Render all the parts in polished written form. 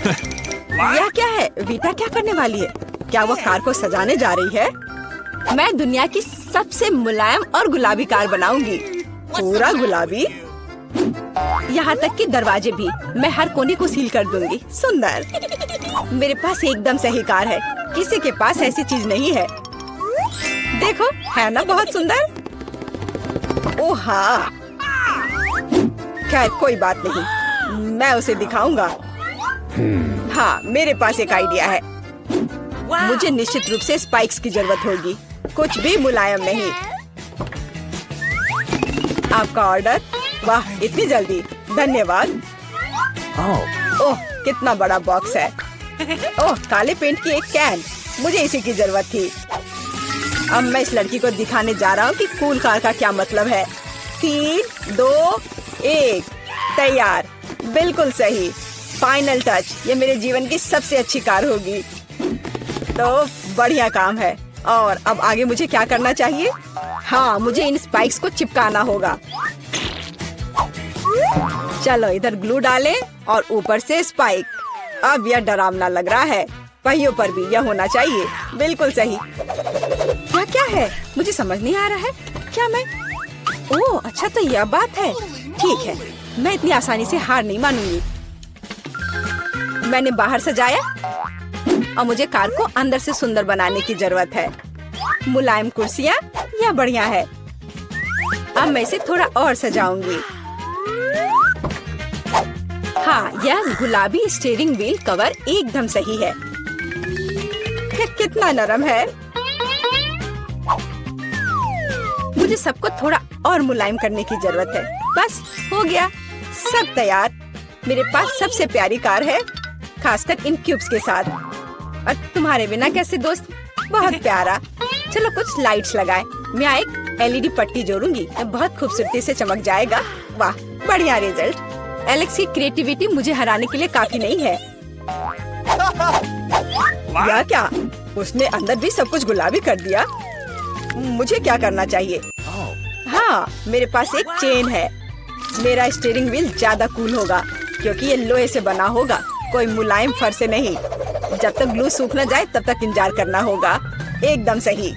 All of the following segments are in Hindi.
यह क्या है? वीटा क्या करने वाली है? क्या वो कार को सजाने जा रही है? मैं दुनिया की सबसे मुलायम और गुलाबी कार बनाऊंगी। पूरा गुलाबी, यहाँ तक कि दरवाजे भी। मैं हर कोने को सील कर दूंगी। सुंदर। मेरे पास एकदम सही कार है। किसी के पास ऐसी चीज नहीं है। देखो, है ना बहुत सुंदर? ओह हाँ। खैर कोई बात नहीं, मैं उसे दिखाऊंगा। हाँ, मेरे पास एक आइडिया है। मुझे निश्चित रूप से स्पाइक्स की जरूरत होगी। कुछ भी मुलायम नहीं। आपका ऑर्डर? वाह, इतनी जल्दी, धन्यवाद। ओह, कितना बड़ा बॉक्स है। ओह, काले पेंट की एक कैन। मुझे इसी की जरूरत थी। अब मैं इस लड़की को दिखाने जा रहा हूँ कि कूल कार का क्या मतलब है। 3, 2, 1, तैयार। बिल्कुल सही। Final touch. ये मेरे जीवन की सबसे अच्छी कार होगी। तो बढ़िया काम है। और अब आगे मुझे क्या करना चाहिए? हाँ, मुझे इन स्पाइक्स को चिपकाना होगा। चलो इधर ग्लू डालें और ऊपर से स्पाइक। अब यह डरावना लग रहा है। पहियों पर भी यह होना चाहिए। बिल्कुल सही। क्या है? मुझे समझ नहीं आ रहा है। क्या मैं? ओह अच्छा, तो यह बात है। ठीक है, मैं इतनी आसानी से हार नहीं मानूंगी। मैंने बाहर सजाया और मुझे कार को अंदर से सुंदर बनाने की जरूरत है। मुलायम कुर्सियाँ, यह बढ़िया है। अब मैं इसे थोड़ा और सजाऊंगी। हाँ, यह गुलाबी स्टीयरिंग व्हील कवर एकदम सही है। कितना नरम है। मुझे सबको थोड़ा और मुलायम करने की जरूरत है। बस हो गया, सब तैयार। मेरे पास सबसे प्यारी कार है, खासकर इन क्यूब्स के साथ। और तुम्हारे बिना कैसे दोस्त? बहुत प्यारा। चलो कुछ लाइट्स लगाएं। मैं एक एलईडी पट्टी जोड़ूंगी, बहुत खूबसूरती से चमक जाएगा। वाह, बढ़िया रिजल्ट। एलेक्स की क्रिएटिविटी मुझे हराने के लिए काफी नहीं है। या क्या? उसने अंदर भी सब कुछ गुलाबी कर दिया। मुझे क्या करना चाहिए? हाँ, मेरे पास एक चेन है। मेरा स्टीयरिंग व्हील ज्यादा कूल होगा क्योंकि ये लोहे से बना होगा, कोई मुलायम फर से नहीं। जब तक ग्लू सूख न जाए तब तक इंतजार करना होगा। एकदम सही।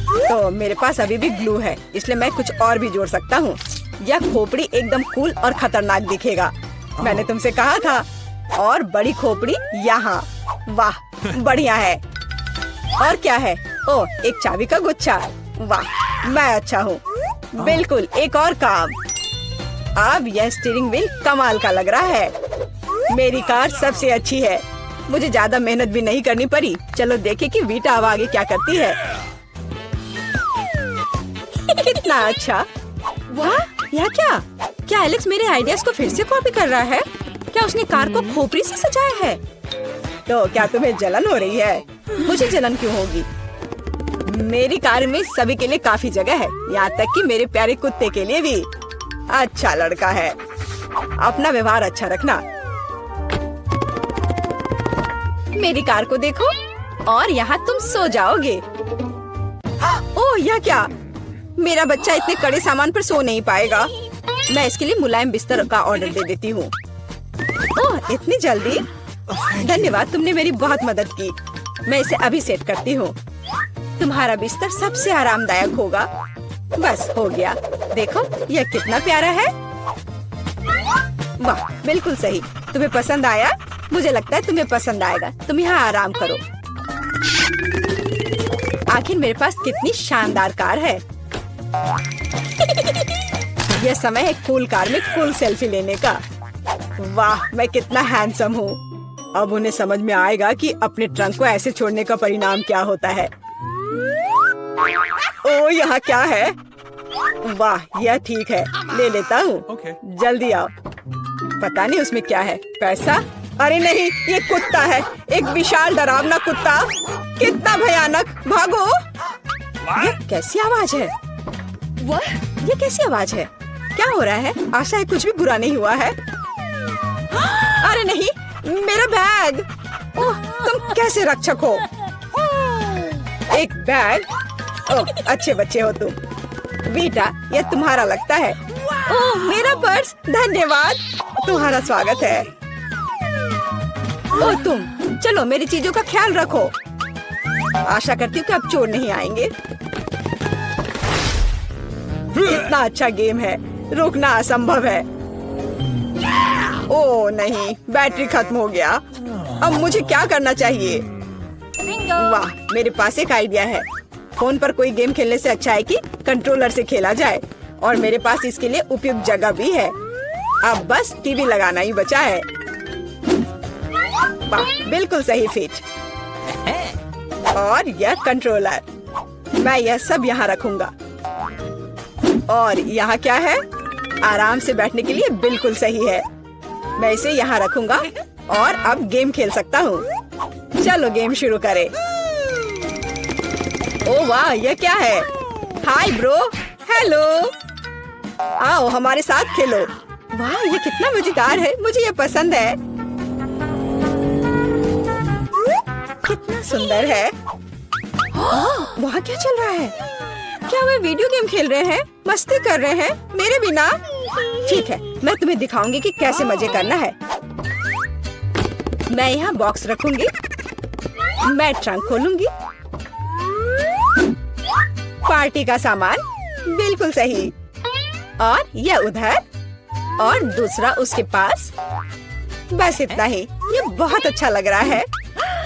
तो मेरे पास अभी भी ग्लू है, इसलिए मैं कुछ और भी जोड़ सकता हूँ। यह खोपड़ी एकदम कूल और खतरनाक दिखेगा। मैंने तुमसे कहा था। और बड़ी खोपड़ी यहाँ। वाह, बढ़िया है। और क्या है? ओह, एक चाबी का गुच्छा। वाह, मैं अच्छा हूँ। बिल्कुल, एक और काम। अब यह स्टीयरिंग व्हील कमाल का लग रहा है। मेरी कार सबसे अच्छी है। मुझे ज्यादा मेहनत भी नहीं करनी पड़ी। चलो देखें कि वीटा अब आगे क्या करती है। कितना अच्छा। वाह, यह क्या? क्या एलेक्स मेरे आइडियाज को फिर से कॉपी कर रहा है? क्या उसने कार को खोपड़ी से सजाया है? तो क्या तुम्हें जलन हो रही है? मुझे जलन क्यों होगी? मेरी कार में सभी के लिए काफी जगह है, यहाँ तक कि मेरे प्यारे कुत्ते के लिए भी। अच्छा लड़का है। अपना व्यवहार अच्छा रखना। मेरी कार को देखो और यहाँ तुम सो जाओगे। ओह, यह क्या? मेरा बच्चा इतने कड़े सामान पर सो नहीं पाएगा। मैं इसके लिए मुलायम बिस्तर का ऑर्डर दे देती हूँ। ओह, इतनी जल्दी? धन्यवाद, तुमने मेरी बहुत मदद की। मैं इसे अभी सेट करती हूँ। तुम्हारा बिस्तर सबसे आरामदायक होगा। बस हो गया। देखो, यह कितना प्यारा है। वाह, बिल्कुल सही। तुम्हें पसंद आया? मुझे लगता है तुम्हें पसंद आएगा। तुम यहाँ आराम करो। आखिर मेरे पास कितनी शानदार कार है। यह समय है कूल कार में कूल सेल्फी लेने का। वाह, मैं कितना हैंडसम हूँ। अब उन्हें समझ में आएगा कि अपने ट्रंक को ऐसे छोड़ने का परिणाम क्या होता है। ओ, यहाँ क्या है? वाह, यह ठीक है, ले लेता हूँ। जल्दी आओ। पता नहीं उसमें क्या है। पैसा? अरे नहीं, ये कुत्ता है। एक विशाल डरावना कुत्ता। कितना भयानक। भागो। ये कैसी आवाज है? ये कैसी आवाज है? क्या हो रहा है? आशा है कुछ भी बुरा नहीं हुआ है। अरे नहीं, मेरा बैग। ओह, तुम कैसे रक्षक हो? एक बैग? ओह, अच्छे बच्चे हो तुम। वीटा, यह तुम्हारा लगता है। ओह, मेरा पर्स। धन्यवाद, तुम्हारा स्वागत है। ओ तुम, चलो मेरी चीजों का ख्याल रखो। आशा करती हूँ कि अब चोर नहीं आएंगे। कितना अच्छा गेम है, रोकना असंभव है। ओ नहीं, बैटरी खत्म हो गया। अब मुझे क्या करना चाहिए? वाह, मेरे पास एक आइडिया है। फोन पर कोई गेम खेलने से अच्छा है कि कंट्रोलर से खेला जाए, और मेरे पास इसके लिए उपयुक्त जगह भी है। अब बस टीवी लगाना ही बचा है। वाह, बिल्कुल सही फिट। और यह कंट्रोलर, मैं यह सब यहाँ रखूंगा। और यहाँ क्या है? आराम से बैठने के लिए बिल्कुल सही है। मैं इसे यहाँ रखूंगा और अब गेम खेल सकता हूँ। चलो गेम शुरू करें। ओ वाह, यह क्या है? हाय ब्रो, हेलो, आओ हमारे साथ खेलो। वाह, ये कितना मजेदार है, मुझे ये पसंद है। कितना सुंदर है। वहाँ क्या चल रहा है? क्या वे वीडियो गेम खेल रहे हैं? मस्ती कर रहे हैं मेरे बिना? ठीक है, मैं तुम्हें दिखाऊंगी कि कैसे मजे करना है। मैं यहाँ बॉक्स रखूंगी, मैं ट्रंक खोलूंगी। पार्टी का सामान, बिल्कुल सही। और यह उधर, और दूसरा उसके पास। बस इतना ही। ये बहुत अच्छा लग रहा है।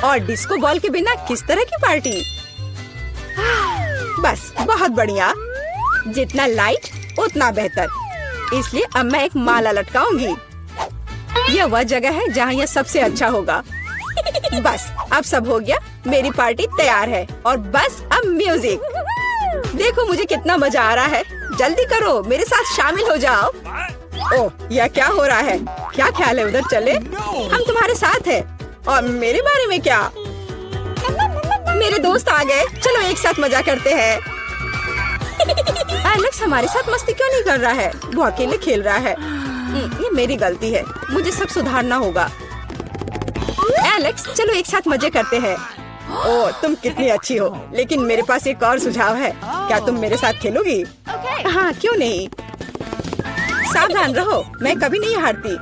और डिस्को बॉल के बिना किस तरह की पार्टी? बस बहुत बढ़िया। जितना लाइट उतना बेहतर। इसलिए अब मैं एक माला लटकाऊंगी। यह वह जगह है जहाँ यह सबसे अच्छा होगा। बस अब सब हो गया, मेरी पार्टी तैयार है। और बस अब म्यूजिक। देखो मुझे कितना मजा आ रहा है। जल्दी करो, मेरे साथ शामिल हो जाओ। ओह, यह क्या हो रहा है? क्या ख्याल है उधर चले? हम तुम्हारे साथ हैं। और मेरे बारे में क्या? मेरे दोस्त आ गए, चलो एक साथ मजा करते हैं। एलेक्स हमारे साथ मस्ती क्यों नहीं कर रहा है? वो अकेले खेल रहा है। ये मेरी गलती है, मुझे सब सुधारना होगा। एलेक्स, चलो एक साथ मजे करते हैं। ओह, तुम कितनी अच्छी हो। लेकिन मेरे पास एक और सुझाव है। क्या तुम मेरे साथ खेलोगी? हाँ, क्यों नहीं। सावधान रहो, मैं कभी नहीं हारती।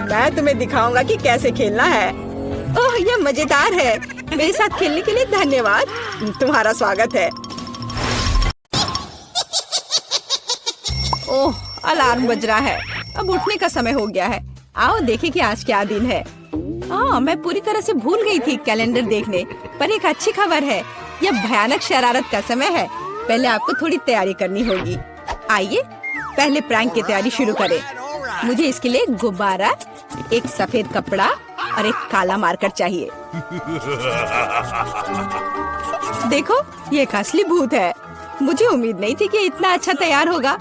मैं तुम्हें दिखाऊंगा कि कैसे खेलना है। ओह, यह मजेदार है। मेरे साथ खेलने के लिए धन्यवाद। तुम्हारा स्वागत है। ओह, अलार्म बज रहा है। अब उठने का समय हो गया है। आओ देखें कि आज क्या दिन है। मैं पूरी तरह से भूल गई थी कैलेंडर देखने। पर एक अच्छी खबर है, यह भयानक शरारत का समय है। पहले आपको थोड़ी तैयारी करनी होगी। आइए पहले प्रैंक की तैयारी शुरू करें। मुझे इसके लिए गुब्बारा, एक सफेद कपड़ा और एक काला मार्कर चाहिए। देखो, ये एक असली भूत है। मुझे उम्मीद नहीं थी कि इतना अच्छा तैयार होगा।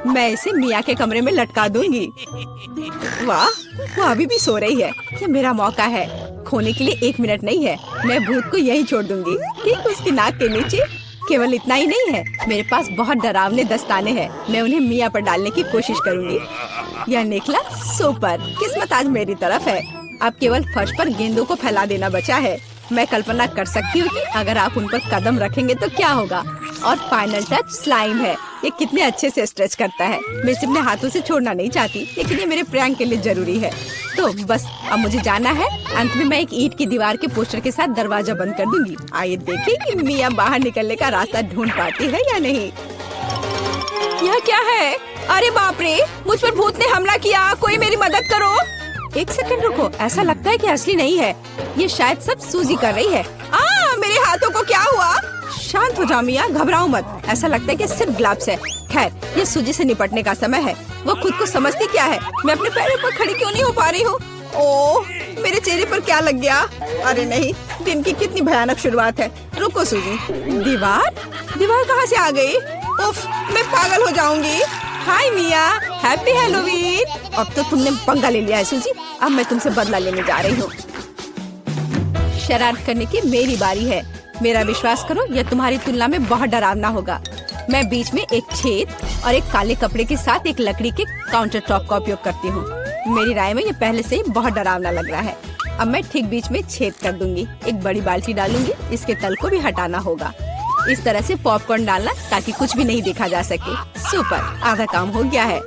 मैं इसे मिया के कमरे में लटका दूंगी। वाह, वो अभी भी सो रही है। ये मेरा मौका है। खोने के लिए 1 मिनट नहीं है। मैं भूत को यहीं छोड़ दूंगी, ठीक उसकी नाक के नीचे। केवल इतना ही नहीं है, मेरे पास बहुत डरावने दस्ताने हैं। मैं उन्हें मिया पर डालने की कोशिश करूंगी। यह निकला सुपर। किस्मत आज मेरी तरफ है। अब केवल फर्श पर गेंदों को फैला देना बचा है। मैं कल्पना कर सकती हूँ कि अगर आप उन पर कदम रखेंगे तो क्या होगा। और फाइनल टच स्लाइम है। ये कितने अच्छे से स्ट्रेच करता है। मैं इसे अपने हाथों से छोड़ना नहीं चाहती, लेकिन ये मेरे प्रैंक के लिए जरूरी है। तो बस अब मुझे जाना है। अंत में मैं एक ईंट की दीवार के पोस्टर के साथ दरवाजा बंद कर दूंगी। आइए देखें कि मिया बाहर निकलने का रास्ता ढूंढ पाती है या नहीं। यह क्या है? अरे बाप रे, मुझ पर भूत ने हमला किया। कोई मेरी मदद करो। 1 सेकंड रुको, ऐसा लगता है कि असली नहीं है। ये शायद सब सूजी कर रही है। मेरे हाथों को क्या हुआ? शांत हो जाओ मिया, घबराओ मत। ऐसा लगता है कि सिर्फ ग्लव्स है। खैर, ये सूजी से निपटने का समय है। वो खुद को समझती क्या है? मैं अपने पैरों पर खड़ी क्यों नहीं हो पा रही हूँ? ओह, मेरे चेहरे पर क्या लग गया? अरे नहीं, दिन की कितनी भयानक शुरुआत है। रुको सूजी। दीवार कहाँ से आ गई? उफ, मैं पागल हो जाऊंगी। हाय मिया, हैप्पी हैलोवीन। अब तो तुमने पंगा ले लिया है सूजी। अब मैं तुमसे बदला लेने जा रही हूँ। शरारत करने की मेरी बारी है। मेरा विश्वास करो, यह तुम्हारी तुलना में बहुत डरावना होगा। मैं बीच में एक छेद और एक काले कपड़े के साथ एक लकड़ी के काउंटर टॉप का उपयोग करती हूँ। मेरी राय में ये पहले से ही बहुत डरावना लग रहा है। अब मैं ठीक बीच में छेद कर दूंगी। एक बड़ी बाल्टी डालूंगी। इसके तल को भी हटाना होगा। इस तरह से पॉपकॉर्न डालना ताकि कुछ भी नहीं देखा जा सके। सुपर, आधा काम हो गया है।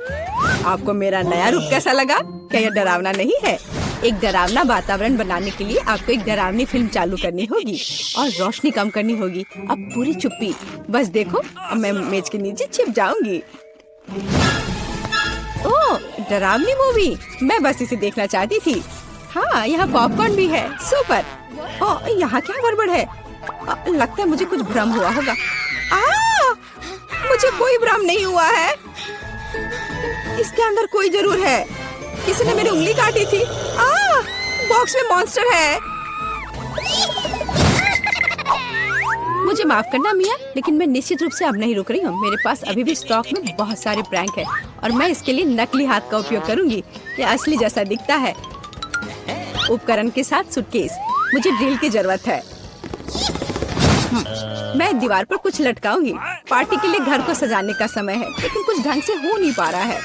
आपको मेरा नया रूप कैसा लगा? क्या यह डरावना नहीं है? एक डरावना वातावरण बनाने के लिए आपको एक डरावनी फिल्म चालू करनी होगी और रोशनी कम करनी होगी। अब पूरी चुप्पी, बस देखो अब मैं मेज के नीचे छिप जाऊंगी। ओह, डरावनी मूवी, मैं बस इसे देखना चाहती थी। हाँ, यहाँ पॉपकॉर्न भी है, सुपर। ओह, यहाँ क्या गड़बड़ है? लगता है मुझे कुछ भ्रम हुआ होगा। मुझे कोई भ्रम नहीं हुआ है। इसके अंदर कोई जरूर है। किसी ने मेरी उंगली काटी थी। बॉक्स में मॉन्स्टर है। मुझे माफ करना मिया, लेकिन मैं निश्चित रूप से अब नहीं रुक रही हूँ। मेरे पास अभी भी स्टॉक में बहुत सारे प्रैंक है और मैं इसके लिए नकली हाथ का उपयोग करूंगी। यह असली जैसा दिखता है। उपकरण के साथ सूटकेस। मुझे ड्रिल की जरूरत है। मैं दीवार पर कुछ लटकाऊंगी। पार्टी के लिए घर को सजाने का समय है, लेकिन कुछ ढंग से हो नहीं पा रहा है।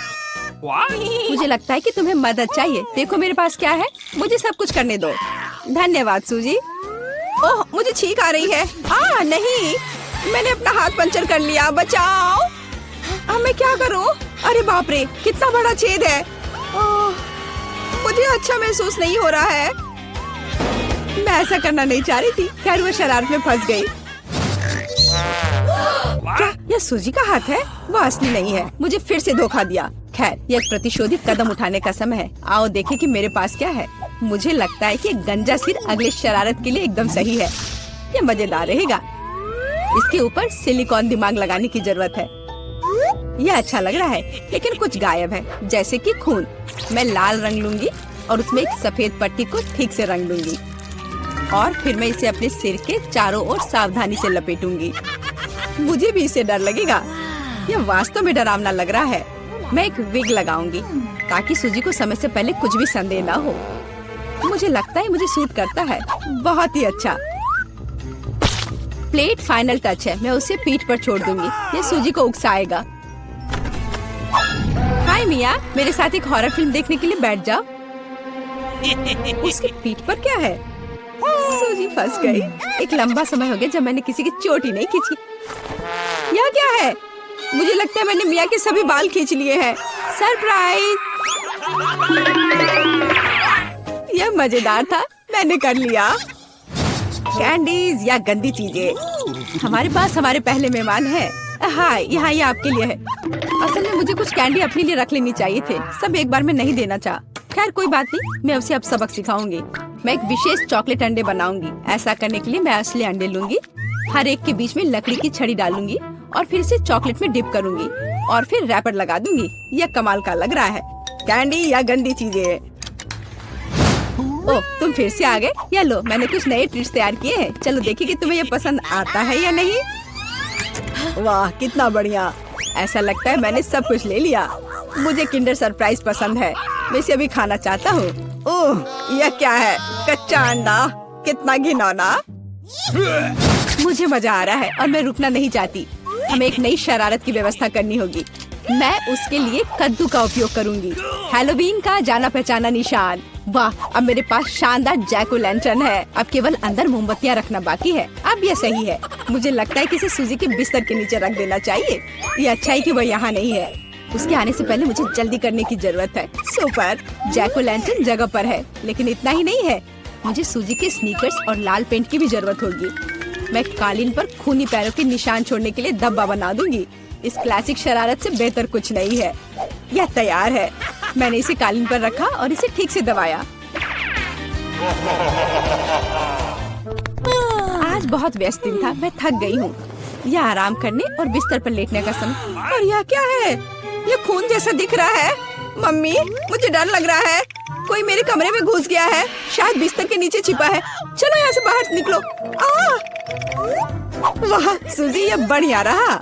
मुझे लगता है कि तुम्हें मदद चाहिए। देखो मेरे पास क्या है, मुझे सब कुछ करने दो। धन्यवाद सूजी। ओह, मुझे छींक आ रही है। नहीं, मैंने अपना हाथ पंचर कर लिया। बचाओ। अब मैं क्या करूं? अरे बाप रे, कितना बड़ा छेद है। मुझे अच्छा महसूस नहीं हो रहा है। मैं ऐसा करना नहीं चाह रही थी। खैर, वो शरारत में फंस गई। क्या यह सूजी का हाथ है? वो असली नहीं है। मुझे फिर से धोखा दिया। खैर, यह एक प्रतिशोधित कदम उठाने का समय है। आओ देखें कि मेरे पास क्या है। मुझे लगता है कि गंजा सिर अगले शरारत के लिए एकदम सही है। यह मजेदार रहेगा। इसके ऊपर सिलिकॉन दिमाग लगाने की जरूरत है। यह अच्छा लग रहा है, लेकिन कुछ गायब है, जैसे कि खून। मैं लाल रंग लूंगी और उसमें एक सफेद पट्टी को ठीक से रंग लूंगी और फिर मैं इसे अपने सिर के चारों ओर सावधानी से लपेटूंगी। मुझे भी इससे डर लगेगा। यह वास्तव में डरावना लग रहा है। मैं एक विग लगाऊंगी ताकि सूजी को समय से पहले कुछ भी संदेह ना हो। मुझे लगता है मुझे सूट करता है। बहुत ही अच्छा। प्लेट फाइनल टच है। मैं उसे पीठ पर छोड़ दूंगी। ये सूजी को उकसाएगा। हाय मिया, मेरे साथ एक हॉरर फिल्म देखने के लिए बैठ जाओ। उसकी पीठ पर क्या है? सूजी फंस गई। एक लंबा समय हो गया जब मैंने किसी की चोट ही नहीं खींची। यह क्या है? मुझे लगता है मैंने मिया के सभी बाल खींच लिए हैं। सरप्राइज! यह मजेदार था। मैंने कर लिया। कैंडीज या गंदी चीजें। हमारे पास हमारे पहले मेहमान हैं। हाय, यहाँ ये आपके लिए है। असल में मुझे कुछ कैंडी अपने लिए रख लेनी चाहिए थे। सब एक बार में नहीं देना चाह। खैर कोई बात नहीं, मैं उसे अब सबक सिखाऊंगी। मैं एक विशेष चॉकलेट अंडे बनाऊंगी। ऐसा करने के लिए मैं असली अंडे लूंगी, हर एक के बीच में लकड़ी की छड़ी डालूंगी और फिर इसे चॉकलेट में डिप करूंगी और फिर रैपर लगा दूंगी। यह कमाल का लग रहा है। कैंडी या गंदी चीजें। ओह, तुम फिर से आ गए। या लो, मैंने कुछ नए ट्रिक्स तैयार किए हैं। चलो देखिए कि तुम्हें ये पसंद आता है या नहीं। वाह, कितना बढ़िया। ऐसा लगता है मैंने सब कुछ ले लिया। मुझे किंडर सरप्राइज पसंद है। मैं इसे अभी खाना चाहता हूँ। ओह, यह क्या है? कच्चा अंडा। कितना घिनौना। मुझे मजा आ रहा है और मैं रुकना नहीं चाहती। हमें एक नई शरारत की व्यवस्था करनी होगी। मैं उसके लिए कद्दू का उपयोग करूंगी। हैलोवीन का जाना पहचाना निशान। वाह, अब मेरे पास शानदार जैक ओ लैंटर्न है। अब केवल अंदर मोमबत्तियां रखना बाकी है। अब यह सही है। मुझे लगता है कि इसे सूजी के बिस्तर के नीचे रख देना चाहिए। ये अच्छा है कि वह यहाँ नहीं है। उसके आने से पहले मुझे जल्दी करने की जरूरत है। सुपर! जैक ओ लैंटर्न जगह पर है, लेकिन इतना ही नहीं है। मुझे सूजी के स्नीकर्स और लाल पेंट की भी जरूरत होगी। मैं कालीन पर खूनी पैरों के निशान छोड़ने के लिए धब्बा बना दूंगी। इस क्लासिक शरारत से बेहतर कुछ नहीं है। यह तैयार है। मैंने इसे कालीन पर रखा और इसे ठीक से दबाया। आज बहुत व्यस्त दिन था। मैं थक गई हूँ। यह आराम करने और बिस्तर पर लेटने का समय। और यह क्या है? यह खून जैसा दिख रहा है। मम्मी, मुझे डर लग रहा है। कोई मेरे कमरे में घुस गया है। शायद बिस्तर के नीचे छिपा है। चलो यहाँ से बाहर निकलो। वाह सूजी, यह बढ़िया रहा।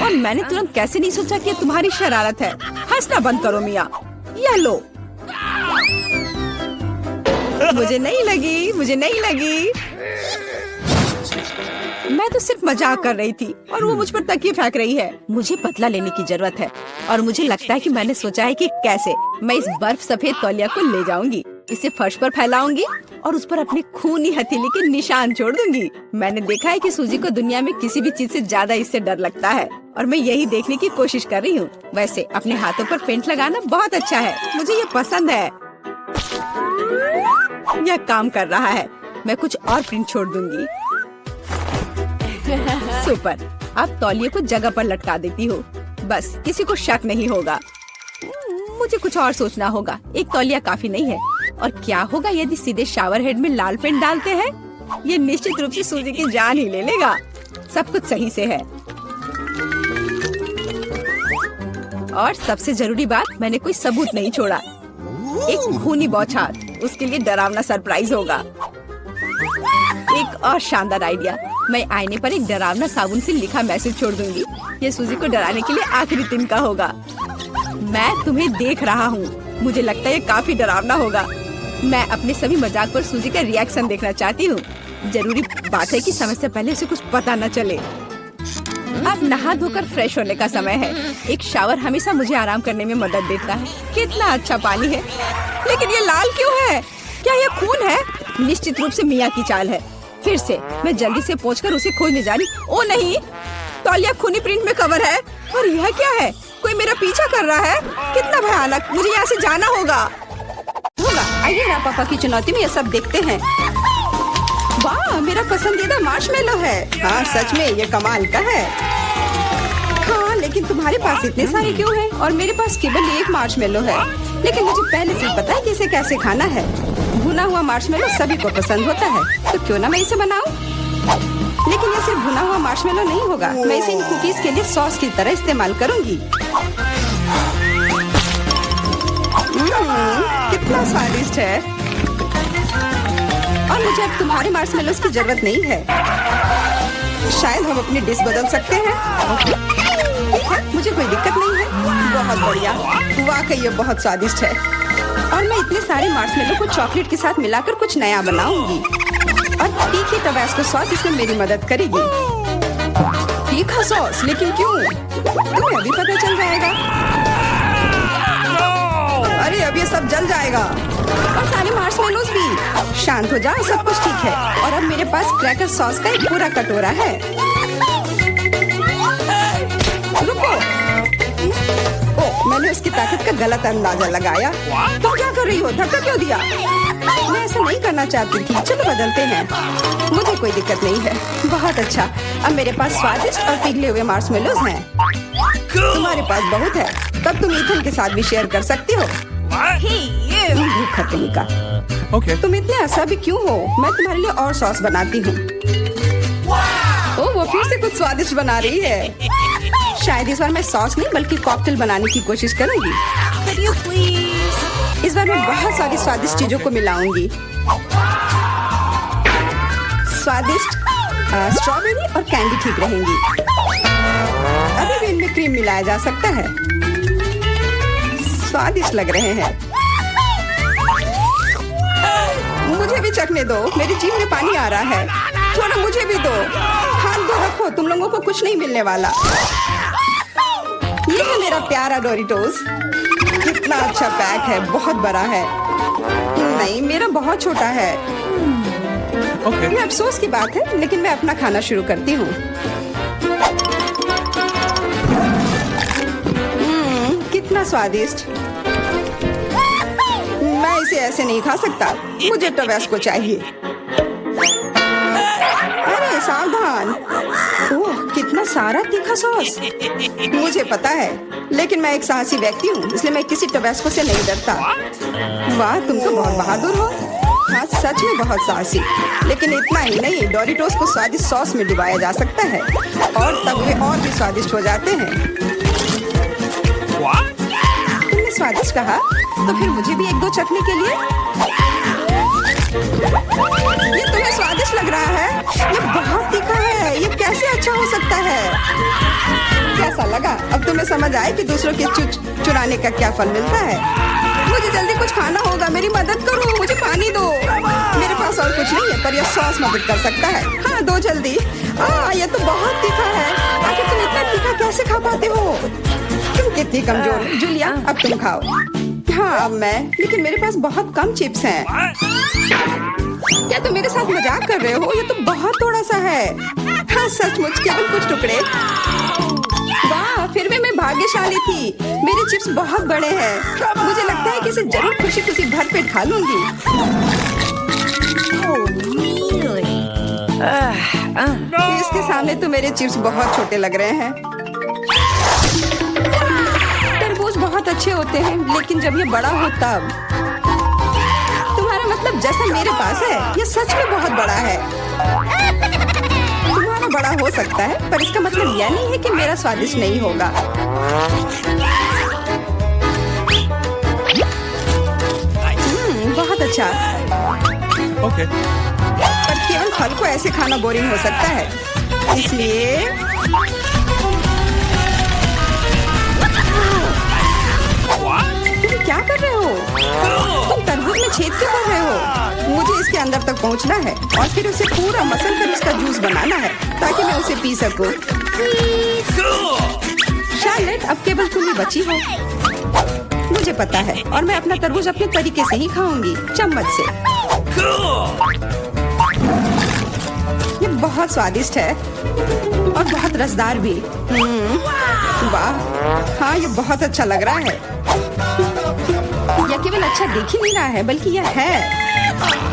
और मैंने तुरंत कैसे नहीं सोचा कि तुम्हारी शरारत है। हंसना बंद करो मिया। यह लो। मुझे नहीं लगी, मुझे नहीं लगी। मैं तो सिर्फ मजाक कर रही थी और वो मुझ पर तकिए फेंक रही है। मुझे बदला लेने की जरूरत है और मुझे लगता है कि मैंने सोचा है कि कैसे मैं इस बर्फ सफेद तौलिया को ले जाऊंगी, इसे फर्श पर फैलाऊंगी और उस पर अपने खूनी हथेली के निशान छोड़ दूंगी। मैंने देखा है कि सूजी को दुनिया में किसी भी चीज से ज्यादा इससे डर लगता है और मैं यही देखने की कोशिश कर रही हूँ। वैसे अपने हाथों पर पेंट लगाना बहुत अच्छा है, मुझे ये पसंद है। यह काम कर रहा है, मैं कुछ और प्रिंट छोड़ दूंगी। सुपर, अब तौलिए को जगह पर लटका देती हूँ, बस किसी को शक नहीं होगा। मुझे कुछ और सोचना होगा, एक तौलिया काफी नहीं है। और क्या होगा यदि सीधे शावर हेड में लाल पेंट डालते हैं? ये निश्चित रूप से सूजी की जान ही ले लेगा। सब कुछ सही से है। और सबसे जरूरी बात, मैंने कोई सबूत नहीं छोड़ा। एक खूनी बौछार, उसके लिए डरावना सरप्राइज होगा। एक और शानदार आइडिया, मैं आईने पर एक डरावना साबुन से लिखा मैसेज छोड़ दूंगी। ये सूजी को डराने के लिए आखिरी दिन का होगा। मैं तुम्हें देख रहा हूँ, मुझे लगता है ये काफी डरावना होगा। मैं अपने सभी मजाक पर सूजी का रिएक्शन देखना चाहती हूँ। जरूरी बात है कि समय से पहले उसे कुछ पता न चले। अब नहा धोकर फ्रेश होने का समय है। एक शावर हमेशा मुझे आराम करने में मदद देता है। कितना अच्छा पानी है, लेकिन ये लाल क्यों है? क्या ये खून है? निश्चित रूप से मियाँ की चाल है। फिर से मैं जल्दी से पहुंचकर उसे खोजने जा रही। ओ नहीं, तौलिया खूनी प्रिंट में कवर है। और यह क्या है? कोई मेरा पीछा कर रहा है। कितना भयानक, मुझे यहाँ से जाना होगा। आइए ना पापा की चुनौती में ये सब देखते हैं। वाह, मेरा पसंदीदा मार्शमेलो है। हाँ सच में ये कमाल का है। हाँ लेकिन तुम्हारे पास इतने सारे क्यों हैं? और मेरे पास केवल एक मार्शमेलो है। लेकिन मुझे पहले से पता है कि इसे कैसे खाना है। भुना हुआ मार्शमेलो सभी को पसंद होता है, तो क्यों ना मैं इसे बनाऊं? लेकिन ये सिर्फ भुना हुआ मार्शमेलो नहीं होगा, मैं इसे इन कुकीज के लिए सॉस की तरह इस्तेमाल करूंगी। कितना स्वादिष्ट है। और मुझे अब तुम्हारे मार्शमेलोस की जरूरत नहीं है। शायद हम अपनी डिश बदल सकते हैं। ठीक है, मुझे कोई दिक्कत नहीं है। बहुत बढ़िया, वाकई ये बहुत स्वादिष्ट है। और मैं इतने सारे मार्शमेलो को चॉकलेट के साथ मिलाकर कुछ नया बनाऊंगी। और तीखी टबास्को सॉस इसमें मेरी मदद करेगी। तीखा सॉस? लेकिन क्यों? तुम्हें अभी पता चल जाएगा। अरे अब ये सब जल जाएगा। और सारे मार्शमेलोस भी। शांत हो जाओ, सब कुछ ठीक है। और अब मेरे पास क्रैकर सॉस का एक पूरा कटोरा है। रुको, मैंने उसकी ताकत का गलत अंदाजा लगाया। तुम क्या कर रही हो? धक्का क्यों दिया? मैं ऐसा नहीं करना चाहती थी। चलो बदलते हैं, मुझे कोई दिक्कत नहीं है। बहुत अच्छा, अब मेरे पास स्वादिष्ट और पिघले हुए मार्शमेलोस हैं। तुम्हारे पास बहुत है, तब तुम ईथन के साथ भी शेयर कर सकती हो। भूख खत्म का। तुम इतने असभी क्यों हो? मैं तुम्हारे लिए और सॉस बनाती हूँ। ओह, वो फिर से कुछ स्वादिष्ट बना रही है। शायद इस बार मैं सॉस नहीं बल्कि कॉकटेल बनाने की कोशिश करूंगी। इस बार मैं बहुत सारी स्वादिष्ट चीजों को मिलाऊंगी। स्वादिष्ट स्ट्रॉबेरी और कैंडी ठीक रहेंगी। अभी भी इनमें क्रीम मिलाया जा सकता है। स्वादिष्ट लग रहे हैं। मुझे भी चखने दो, मेरी जीभ में पानी आ रहा है। थोड़ा मुझे भी दो। हाथ धो रखो, तुम लोगों को कुछ नहीं मिलने वाला। ये है मेरा प्यारा डोरिटोस। कितना अच्छा पैक है, बहुत बड़ा है। नहीं, मेरा बहुत छोटा है। ये अफसोस की बात है, लेकिन मैं अपना खाना शुरू करती हूँ। कितना स्वादिष्ट। मैं इसे ऐसे नहीं खा सकता, मुझे टबास्को चाहिए। अरे सावधान। ओह, कितना सारा तीखा सॉस। मुझे पता है, लेकिन मैं एक साहसी व्यक्ति हूँ, इसलिए मैं किसी टबास्को से नहीं डरता। वाह, तुम तो बहुत बहादुर हो। हाँ, सच में बहुत साहसी। लेकिन इतना ही नहीं, डोरिटोस को स्वादिष्ट सॉस में डुबाया जा सकता है और तब वे और भी स्वादिष्ट हो जाते हैं। तुमने स्वादिष्ट कहा, तो फिर मुझे भी एक दो चखने के लिए। ये तुम्हें स्वादिष्ट लग रहा है? ये बहुत तीखा है, ये कैसे अच्छा हो सकता है? कैसा लगा? अब तुम्हें समझ आए कि दूसरों के चुराने का क्या फल मिलता है। मुझे जल्दी कुछ खाना होगा, मेरी मदद करो, मुझे पानी दो। मेरे पास और कुछ नहीं है, पर यह सॉस मदद कर सकता है। हाँ, दो जल्दी। ये तो बहुत तीखा है। आखिर तुम इतना तीखा कैसे खा पाते हो? तुम कितनी कमजोर। जूलिया, अब तुम खाओ। हाँ, अब मैं। लेकिन मेरे पास बहुत कम चिप्स हैं। क्या तुम मेरे साथ मजाक कर रहे हो? ये तो बहुत थोड़ा सा है। हाँ, सचमुच केवल कुछ टुकड़े। फिर भी मैं भाग्यशाली थी। मेरे चिप्स बहुत बड़े हैं। मुझे लगता है कि इसे जरूर खुशी खुशी भर पेट खा लूंगी। इसके सामने तो मेरे चिप्स बहुत छोटे लग रहे हैं। तरबूज बहुत अच्छे होते हैं, लेकिन जब ये बड़ा हो तब। तुम्हारा मतलब जैसा मेरे पास है, ये सच में बहुत बड़ा है। तुम्हारा बड़ा हो सकता है, पर इसका मतलब यह नहीं है कि मेरा स्वादिष्ट नहीं होगा। बहुत अच्छा। Okay. पर केवल फल को ऐसे खाना बोरिंग हो सकता है, इसलिए तुम क्या कर रहे हो? तुम तरबूज में छेद क्यों कर रहे हो? मुझे इसके अंदर तक पहुंचना है और फिर उसे पूरा मसल कर उसका जूस बनाना है ताकि मैं उसे पी सकूं। शार्लेट, अब केवल तुम ही बची हो। मुझे पता है, और मैं अपना तरबूज अपने तरीके से ही खाऊंगी, चम्मच से। ये बहुत स्वादिष्ट है और बहुत रसदार भी। वाह, हाँ, ये बहुत अच्छा लग रहा है। यह केवल अच्छा दिख ही नहीं रहा है, बल्कि यह है।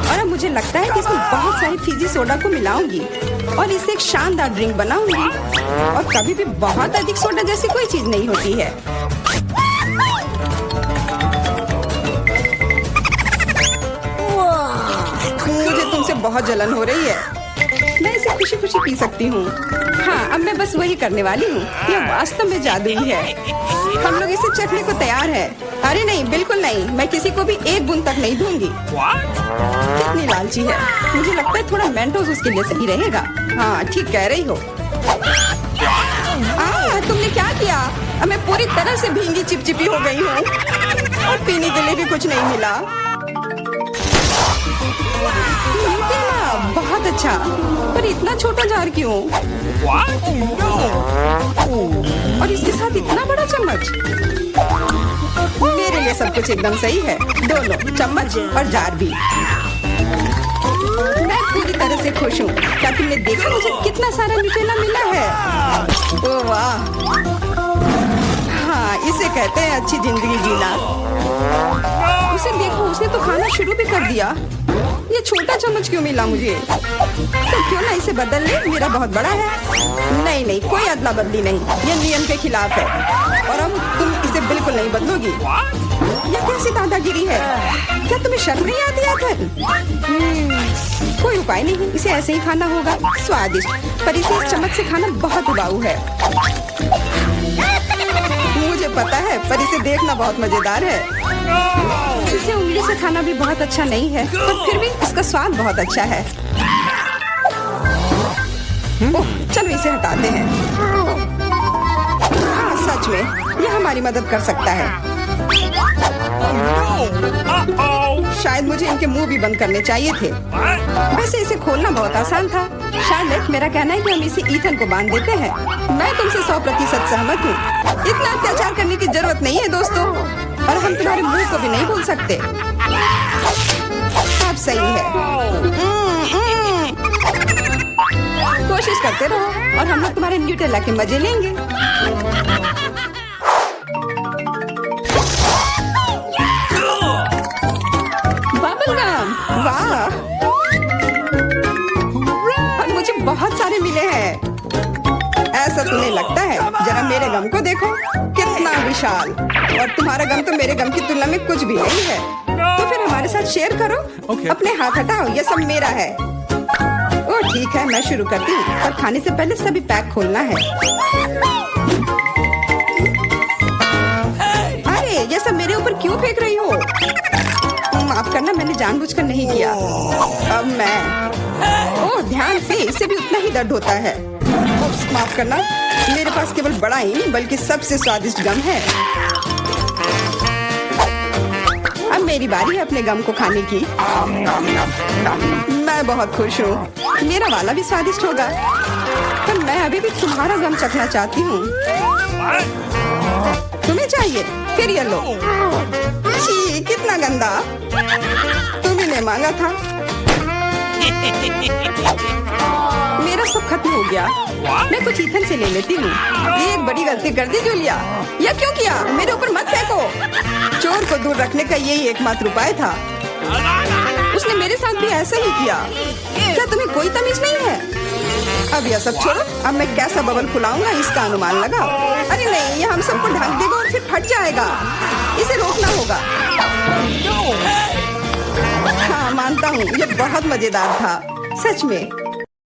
और अब मुझे लगता है कि इसमें बहुत सारी फिजी सोडा को मिलाऊंगी और इससे एक शानदार ड्रिंक बनाऊंगी। और कभी भी बहुत अधिक सोडा जैसी कोई चीज नहीं होती है। मुझे तुमसे बहुत जलन हो रही है। मैं इसे खुशी खुशी पी सकती हूँ। हाँ, अब मैं बस वही करने वाली हूँ। यह वास्तव में जादुई है। हम लोग इसे चखने को तैयार हैं। अरे नहीं, बिल्कुल नहीं। मैं किसी को भी एक बूंद तक नहीं दूंगी। कितनी लालची है। मुझे लगता है थोड़ा मेंटोस उसके लिए सही रहेगा। हाँ, ठीक कह रही हो। तुमने क्या किया? अब मैं पूरी तरह से भींगी चिपचिपी हो गई हूँ और पीने के लिए भी कुछ नहीं मिला। बहुत अच्छा, पर इतना छोटा जार क्यों? और इसके साथ इतना बड़ा चम्मच। मेरे लिए सब कुछ एकदम सही है। दोनों चम्मच और जार भी। मैं पूरी तरह से खुश हूँ। क्या तुमने देखा मुझे कितना सारा न्यूटेला मिला है? ओह वाह, हाँ, इसे कहते हैं अच्छी जिंदगी जीना। उसे देखो, उसने तो खाना शुरू भी कर दिया। ये छोटा चम्मच क्यों मिला मुझे? तो क्यों ना इसे बदल ले, मेरा बहुत बड़ा है। नहीं नहीं, कोई अदला बदली नहीं, ये नियम के खिलाफ है। और अब तुम इसे बिल्कुल नहीं बदलोगी। यह कैसी दादागिरी है? क्या तुम्हें शर्म नहीं आती आखिर? कोई उपाय नहीं, इसे ऐसे ही खाना होगा। स्वादिष्ट, पर इसे इस चम्मच से खाना बहुत उबाऊ है। मुझे पता है, पर इसे देखना बहुत मजेदार है। इसे उंगली से खाना भी बहुत अच्छा नहीं है, पर फिर भी इसका स्वाद बहुत अच्छा है। ओह, चलो इसे हटाते हैं। हाँ, सच में यह हमारी मदद कर सकता है। शायद मुझे इनके मुंह भी बंद करने चाहिए थे। वैसे इसे खोलना बहुत आसान था। शार्लेट, मेरा कहना है कि हम इसे ईथन को बांध देते हैं। मैं तुमसे 100% सहमत हूँ। इतना अत्याचार करने की जरूरत नहीं है दोस्तों, और हम तुम्हारे मुंह को भी नहीं भूल सकते। आप सही है। कोशिश करते रहो और हम लोग तुम्हारे न्यूटेला के मजे लेंगे। बबलगम, वाह, और मुझे बहुत सारे मिले हैं। ऐसा तुम्हें लगता है? जरा मेरे गम को देखो, कितना विशाल। और तुम्हारा गम तो मेरे गम की तुलना में कुछ भी नहीं है। तो फिर हमारे साथ शेयर करो। अपने हाथ हटाओ, ये सब मेरा है। ओह ठीक है, मैं शुरू करती हूँ, पर खाने से पहले सभी पैक खोलना है। अरे, ये सब मेरे ऊपर क्यों फेंक रही हो? माफ करना, मैंने जानबूझकर नहीं किया। अब मैं, ओह ध्यान से, इससे भी उतना ही दर्द होता है। माफ करना, मेरे पास केवल बड़ा ही नहीं बल्कि सबसे स्वादिष्ट गम है। अब मेरी बारी है अपने गम को खाने की। मैं बहुत खुश हूँ। मेरा वाला भी स्वादिष्ट होगा, पर मैं अभी भी तुम्हारा गम चखना चाहती हूँ। तुम्हें चाहिए? फिर ये लो। छी, कितना गंदा। तुम्ही ने मांगा था। मेरा सब खत्म हो गया। मैं कुछ ईथन से ले लेती हूँ। ये एक बड़ी गलती कर दी जूलिया। यह क्यों किया? मेरे ऊपर मत फेंको। चोर को दूर रखने का यही एकमात्र उपाय था। उसने मेरे साथ भी ऐसा ही किया। क्या तुम्हें कोई तमीज नहीं है? अब यह सब छोड़ो। अब मैं कैसा बबल फुलाऊंगा इसका अनुमान लगाओ। अरे नहीं, ये हम सबको ढक देगा और फिर फट जाएगा। इसे रोकना होगा। हाँ, मानता हूँ, ये बहुत मजेदार था, सच में।